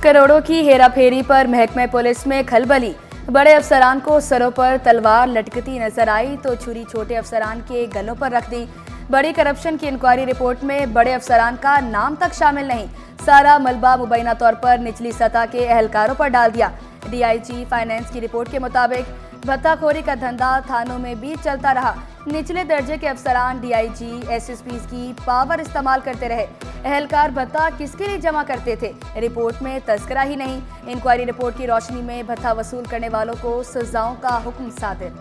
करोड़ों की हेराफेरी पर महकमे पुलिस में खलबली। बड़े अफसरान को सरों पर तलवार लटकती नजर आई तो छुरी छोटे अफसरान के गलों पर रख दी। बड़ी करप्शन की इंक्वायरी रिपोर्ट में बड़े अफसरान का नाम तक शामिल नहीं। सारा मलबा मुबैना तौर पर निचली सतह के एहलकारों पर डाल दिया। डीआईजी फाइनेंस की रिपोर्ट के मुताबिक भत्ताखोरी का धंधा थानों में भी चलता रहा। निचले दर्जे के अफसरान डीआईजी एसएसपी की पावर इस्तेमाल करते रहे। एहलकार भत्ता किसके लिए जमा करते थे, रिपोर्ट में तस्करा ही नहीं। इंक्वायरी रिपोर्ट की रोशनी में भत्ता वसूल करने वालों को सजाओं का हुक्म सादिर।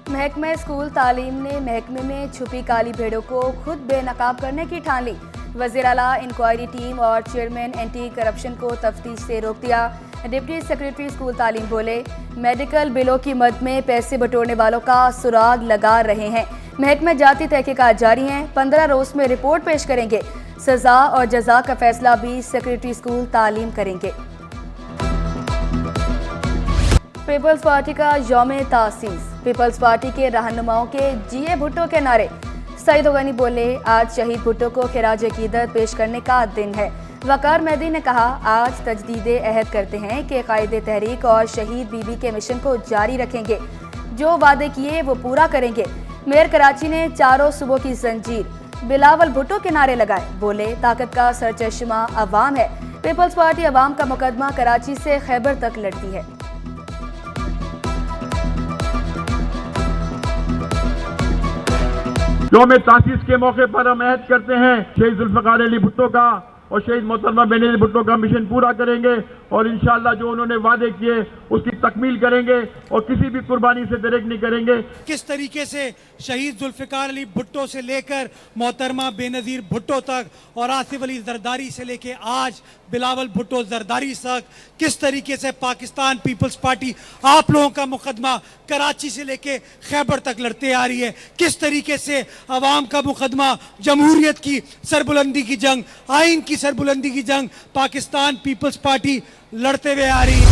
महकमे स्कूल तालीम ने महकमे में छुपी काली भेड़ों को खुद बेनकाब करने की ठान ली। वज़ीर आला इंक्वायरी टीम और चेयरमैन एंटी करप्शन को तफ्तीश से रोक दिया। डिप्टी सेक्रेटरी स्कूल तालीम बोले, मेडिकल बिलों की मद में पैसे बटोरने वालों का सुराग लगा रहे हैं। महकमे जाती तहकीकात जारी हैं। 15 रोज में रिपोर्ट पेश करेंगे। सजा और जजा का फैसला भी सेक्रेटरी स्कूल तालीम करेंगे। पीपल्स पार्टी का यौम तासीस। पीपल्स पार्टी के रहनुमाओं के जिए भुट्टो के नारे। सईद गनी बोले, आज शहीद भुट्टो को खिराज अकीदत पेश करने का दिन है। वकार मेहदी ने कहा, आज तजदीदे अहद करते हैं कि कायदे तहरीक और शहीद बीबी के मिशन को जारी रखेंगे। जो वादे किए वो पूरा करेंगे। मेयर कराची ने चारों सूबों की जंजीर बिलावल भुट्टो के नारे लगाए। बोले, ताकत का सरचश्मा अवाम है। पीपल्स पार्टी अवाम का मुकदमा कराची से खैबर तक लड़ती है। यौम तासीस के मौके पर हम अहद करते हैं शहीद जुल्फ़िकार अली भुट्टो का और शहीद मोहतरमा बेनज़ीर भुट्टो का मिशन पूरा करेंगे और इंशाअल्लाह जो उन्होंने वादे किए उसकी तकमील करेंगे और किसी भी कुर्बानी से दरेक नहीं करेंगे। किस तरीके से शहीद जुल्फ़िकार अली भुट्टो से लेकर मोहतरमा बेनज़ीर भुट्टो तक और आसिफ अली जरदारी से लेकर आज बिलावल भुट्टो जरदारी तक किस तरीके से पाकिस्तान पीपल्स पार्टी आप लोगों का मुकदमा कराची से लेके खैबर तक लड़ते आ रही है। किस तरीके से अवाम का मुकदमा जमहूरियत की सरबुलंदी की जंग, आइन की सरबुलंदी की जंग पाकिस्तान पीपल्स पार्टी लड़ते हुए आ रही है।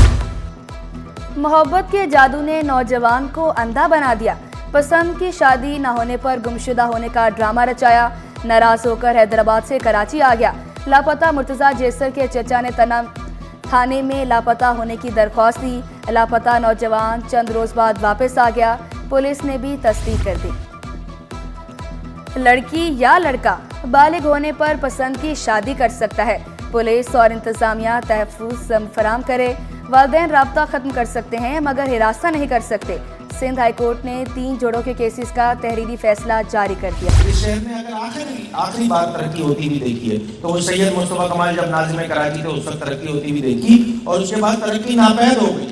मोहब्बत के जादू ने नौजवान को अंधा बना दिया। पसंद की शादी न होने पर गुमशुदा होने का ड्रामा रचाया। नाराज होकर हैदराबाद से कराची आ गया। लापता मुर्तजा जेसर के चचा ने थाने में लापता होने की दरख्वास्त दी। लापता नौजवान चंद रोज बाद वापस आ गया। पुलिस ने भी तस्दीक कर दी। लड़की या लड़का बालिग होने पर पसंद की शादी कर सकता है। पुलिस और इंतजामिया तहफ़्फ़ुज़ फराहम करे। वालिदैन राब्ता खत्म कर सकते हैं मगर हिरासत नहीं कर सकते। सिंध हाई कोर्ट ने 3 जोड़ों के केसेस का तहरीरी फैसला जारी कर दिया। इस शहर में अगर आखिरी बार तरक्की होती भी देखी है तो वो सैयद मुस्तफा कमाल जब नाज़िम कराची थे उस वक्त तरक्की होती भी देखी और उसके बाद तरक्की नापैद हो गई।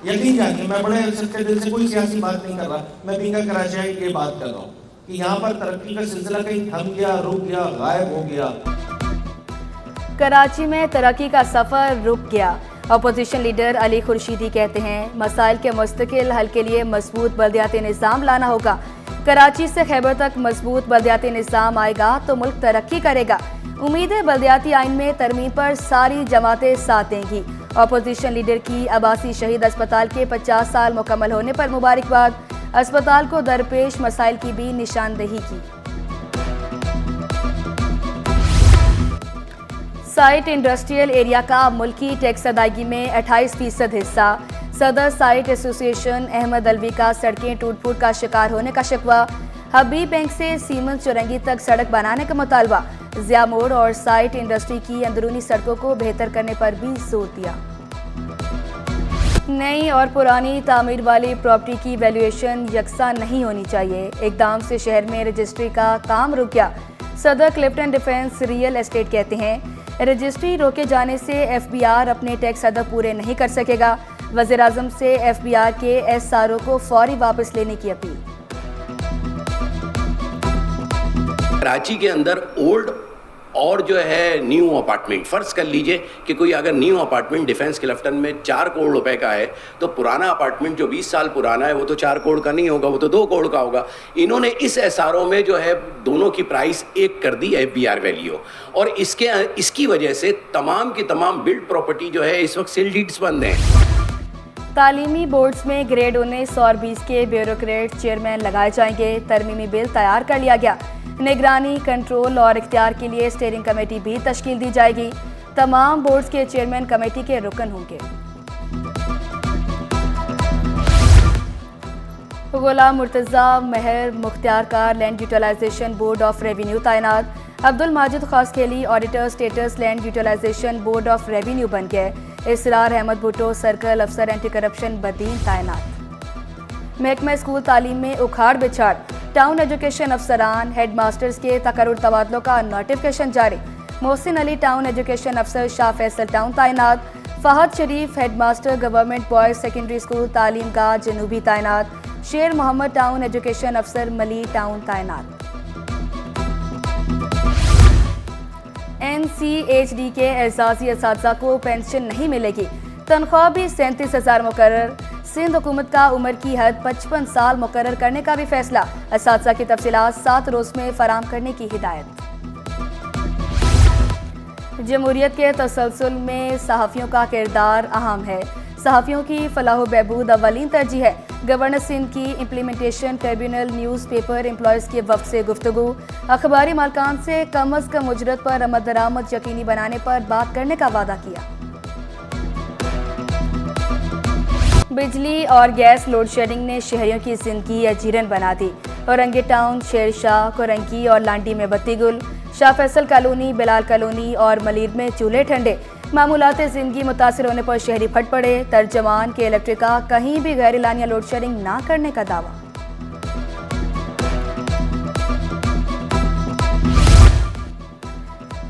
यकीन जानिए, मैं बड़े सच्चे दिल से कोई सियासी बात नहीं कर रहा, मैं बिंगा कराची की बात कर रहा हूँ कि यहाँ पर तरक्की का सिलसिला कहीं थम गया, रुक गया, गायब हो गया। कराची में तरक्की का सफर रुक गया। अपोजिशन लीडर अली खुर्शीदी कहते हैं, मसाइल के मुस्तकिल हल के लिए मजबूत बल्दियाती निज़ाम लाना होगा। कराची से खैबर तक मजबूत बल्दियाती निज़ाम आएगा तो मुल्क तरक्की करेगा। उम्मीद है बल्दियाती आइन में तरमीम पर सारी जमातें साथ देंगी। अपोजिशन लीडर की अब्बासी शहीद अस्पताल के 50 साल मुकम्मल होने पर मुबारकबाद। अस्पताल को दरपेश मसाइल की भी निशानदेही की। साइट इंडस्ट्रियल एरिया का मुल्की टैक्स अदायगी में 28% हिस्सा। सदर साइट एसोसिएशन अहमद अलवी का सड़कें टूट फूट का शिकार होने का शिकवा। हबीब बैंक से सीमंस चुरंगी तक सड़क बनाने का मुतालबा। जिया मोड़ और साइट इंडस्ट्री की अंदरूनी सड़कों को बेहतर करने पर भी जोर दिया। नई और पुरानी तामीर वाली प्रॉपर्टी की वैल्यूएशन यकसा नहीं होनी चाहिए। इकदाम से शहर में रजिस्ट्री का काम रुक गया। सदर क्लिफ्टन डिफेंस रियल एस्टेट कहते हैं, रजिस्ट्री रोके जाने से एफबीआर अपने टैक्स अदा पूरे नहीं कर सकेगा। वज़ीर आज़म से एफबीआर के एसआरओ को फौरी वापस लेने की अपील। कराची के अंदर ओल्ड और जो है न्यू अपार्टमेंट, फ़र्ज़ कर लीजिए कि कोई अगर न्यू अपार्टमेंट डिफेंस क्लिफ्टन में 4 करोड़ रुपए का है तो पुराना अपार्टमेंट जो 20 साल पुराना है वो तो 4 करोड़ का नहीं होगा, वो तो 2 करोड़ का होगा। इन्होंने इस एसआरओ में जो है दोनों की प्राइस एक कर दी एफबीआर वैल्यू और इसकी वजह से तमाम की तमाम बिल्ड प्रॉपर्टी जो है इस वक्त सेल डीड्स बंद हैं। तालीमी बोर्ड्स में ग्रेड 19 और 20 के ब्यूरोक्रेट चेयरमैन लगाए जाएंगे। तरमीमी बिल तैयार कर लिया गया। निगरानी, कंट्रोल और इख्तियार के लिए स्टीयरिंग कमेटी भी तश्कील दी जाएगी। तमाम बोर्ड्स के चेयरमैन कमेटी के रुकन होंगे। गुलाम मुर्तज़ा महर मुख्तियार का land utilization board of revenue तैनात। Abdul Majid Khaskheli auditor status land utilization board of revenue बन गए। इसरार अहमद भुट्टो सर्कल अफसर एंटी करप्शन बदीन तैनात। महकमा स्कूल तालीम में उखाड़ बिछाड़, टाउन एजुकेशन अफसरान हेड मास्टर्स के तकर्रुर तबादलों का नोटिफिकेशन जारी। मोहसिन अली टाउन एजुकेशन अफसर शाह फैसल टाउन तैनात। Fahad Sharif head master government boys secondary school तालीम का जनूबी तैनात। शेर मोहम्मद टाउन एजुकेशन अफसर मली टाउन तैनात। NCHD के एजाजी असातिज़ा को पेंशन नहीं मिलेगी। तनख्वाह भी 37,000 मुकर्रर। सिंध हुकूमत का उम्र की हद 55 साल मुकर्रर करने का भी फैसला। असातिज़ा की तफसीलात 7 रोज़ में फराम करने की हिदायत। जमहूरियत के तसलसल में सहाफ़ियों का किरदार अहम है। सहाफ़ियों की फलाह बहबूद अव्वलीन तरजीह है। गवर्नर सिंध की इम्प्लीमेंटेशन ट्रिब्यूनल न्यूज़पेपर एम्प्लॉयज़ के वफ़द से गुफ्तगू। अखबारी मालकान से कम अज़ कम उजरत पर आमद दरामद यकीनी बनाने पर बात करने का वादा किया। बिजली और गैस लोड शेडिंग ने शहरियों की जिंदगी अजीरन बना दी। औरंगी टाउन, शेरशाह, कोरंगी और लांडी में बत्ती गुल। शाह फैसल कॉलोनी, बिलाल कॉलोनी और मलीर में चूल्हे ठंडे। मामूलात ज़िंदगी मुतासिर होने पर शहरी फट पड़े। तर्जमान के इलेक्ट्रिक का कहीं भी गैर एलानिया लोड शेडिंग ना करने का दावा।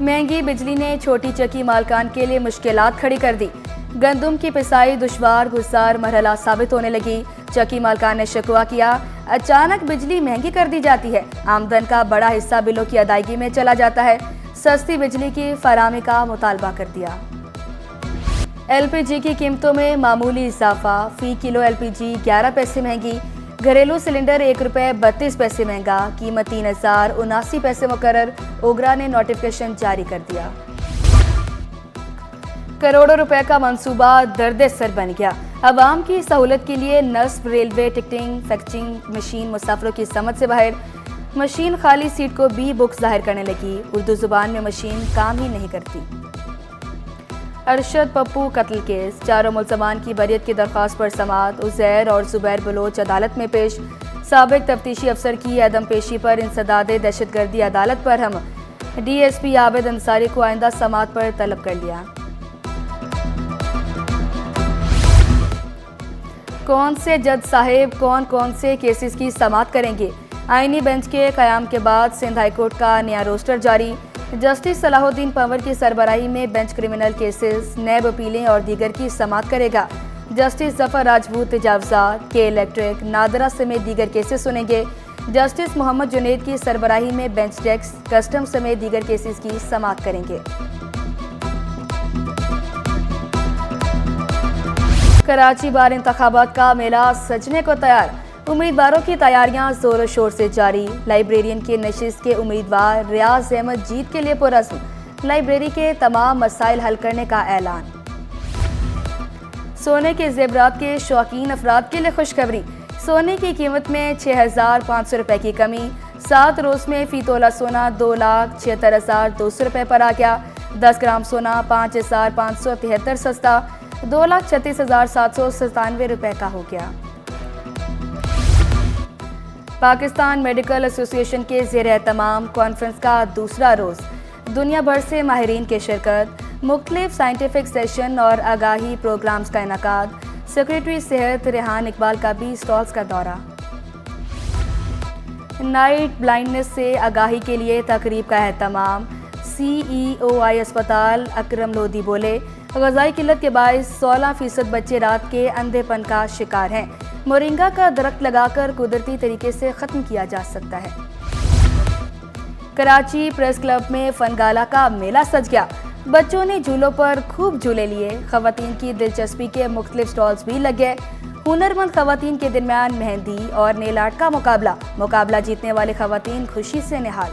महंगी बिजली ने छोटी चक्की मालकान के लिए मुश्किलात खड़ी कर दी। गंदुम की पिसाई दुश्वार गुजार मरहला साबित होने लगी। चक्की मालकान ने शिकवा किया, अचानक बिजली महंगी कर दी जाती है। आमदन का बड़ा हिस्सा बिलों की अदायगी में चला जाता है। सस्ती बिजली की फराहमी का मुतालबा कर दिया। LPG की कीमतों में मामूली इजाफा। फी किलो LPG 11 पैसे महंगी। घरेलू सिलेंडर 1 रुपये 32 पैसे महंगा। कीमत 3,079 पैसे मुकर्रर। ओगरा ने नोटिफिकेशन जारी कर दिया। करोड़ों रुपए का मंसूबा दर्द सर बन गया। अवाम की सहूलत के लिए नस्ब रेलवे टिकटिंग फैक्सिंग मशीन मुसाफिरों की समझ से बाहर। मशीन खाली सीट को भी बुक जाहिर करने लगी। उर्दू जुबान में मशीन काम ही नहीं करती। अरशद पप्पू कत्ल केस, चारों मुलजमान की बरियत की दरख्वास्त पर समाअत। उज़ैर और जुबैर बलोच अदालत में पेश। साबिक तफ्तीशी अफसर की अदम पेशी पर इंसदाद दहशतगर्दी अदालत पर हम। DSP आबिद अंसारी को आइंदा समाअत पर तलब कर लिया। कौन से जज साहिब कौन कौन से केसेस की समाअत करेंगे? आईनी बेंच के क़याम के बाद सिंध हाईकोर्ट का नया रोस्टर जारी। जस्टिस सलाहुद्दीन पंवर की सरबराही में बेंच क्रिमिनल केसेस, नैब अपीलें और दीगर की समाअत करेगा। जस्टिस जफर राजपूत तजावज़ात, के इलेक्ट्रिक, नादरा समेत दीगर केसेस सुनेंगे। जस्टिस मोहम्मद जुनैद की सरबराही में बेंच टैक्स, कस्टम समेत दीगर केसेस की समाअत करेंगे। कराची बार इंतखाबात का मेला सजने को तैयार। उम्मीदवारों की तैयारियां जोरों शोर से जारी। लाइब्रेरियन की नशिस्त के उम्मीदवार रियाज अहमद जीत के लिए पुरस्म। लाइब्रेरी के तमाम मसाइल हल करने का ऐलान। सोने के जेवरात के शौकीन अफराद के लिए खुशखबरी। सोने की कीमत में 6,500 रुपये की कमी। 7 रोज में फी तोला सोना 2,76,200 रुपये पर आ गया। 10 ग्राम सोना 5,573 सस्ता 2,36,797 रुपये का हो गया। पाकिस्तान मेडिकल एसोसिएशन के ज़ेरे तमाम कॉन्फ्रेंस का दूसरा रोज़। दुनिया भर से माहिरीन की शिरकत। मुख्तलिफ साइंटिफिक सेशन और आगाही प्रोग्राम्स का इनकाद। सेक्रेटरी सेहत रेहान इकबाल का भी स्टॉल्स का दौरा। नाइट ब्लाइंडनेस से आगाही के लिए तकरीब का एहतमाम। CEOI अस्पताल अकरम लोधी बोले, ग़िज़ाई किल्लत के बायस 16% बच्चे रात के अंधेपन का शिकार हैं। मोरिंगा का दरख्त लगाकर कुदरती तरीके से ख़त्म किया जा सकता है। कराची प्रेस क्लब में फनगाला का मेला सज गया। बच्चों ने झूलों पर खूब झूले लिए। ख़वातीन की दिलचस्पी के मुख्तलिफ स्टॉल्स भी लगे। हुनरमंद ख़वातीन के दरमियान मेहंदी और नेल आर्ट का मुकाबला जीतने वाली ख़वातीन खुशी से निहाल।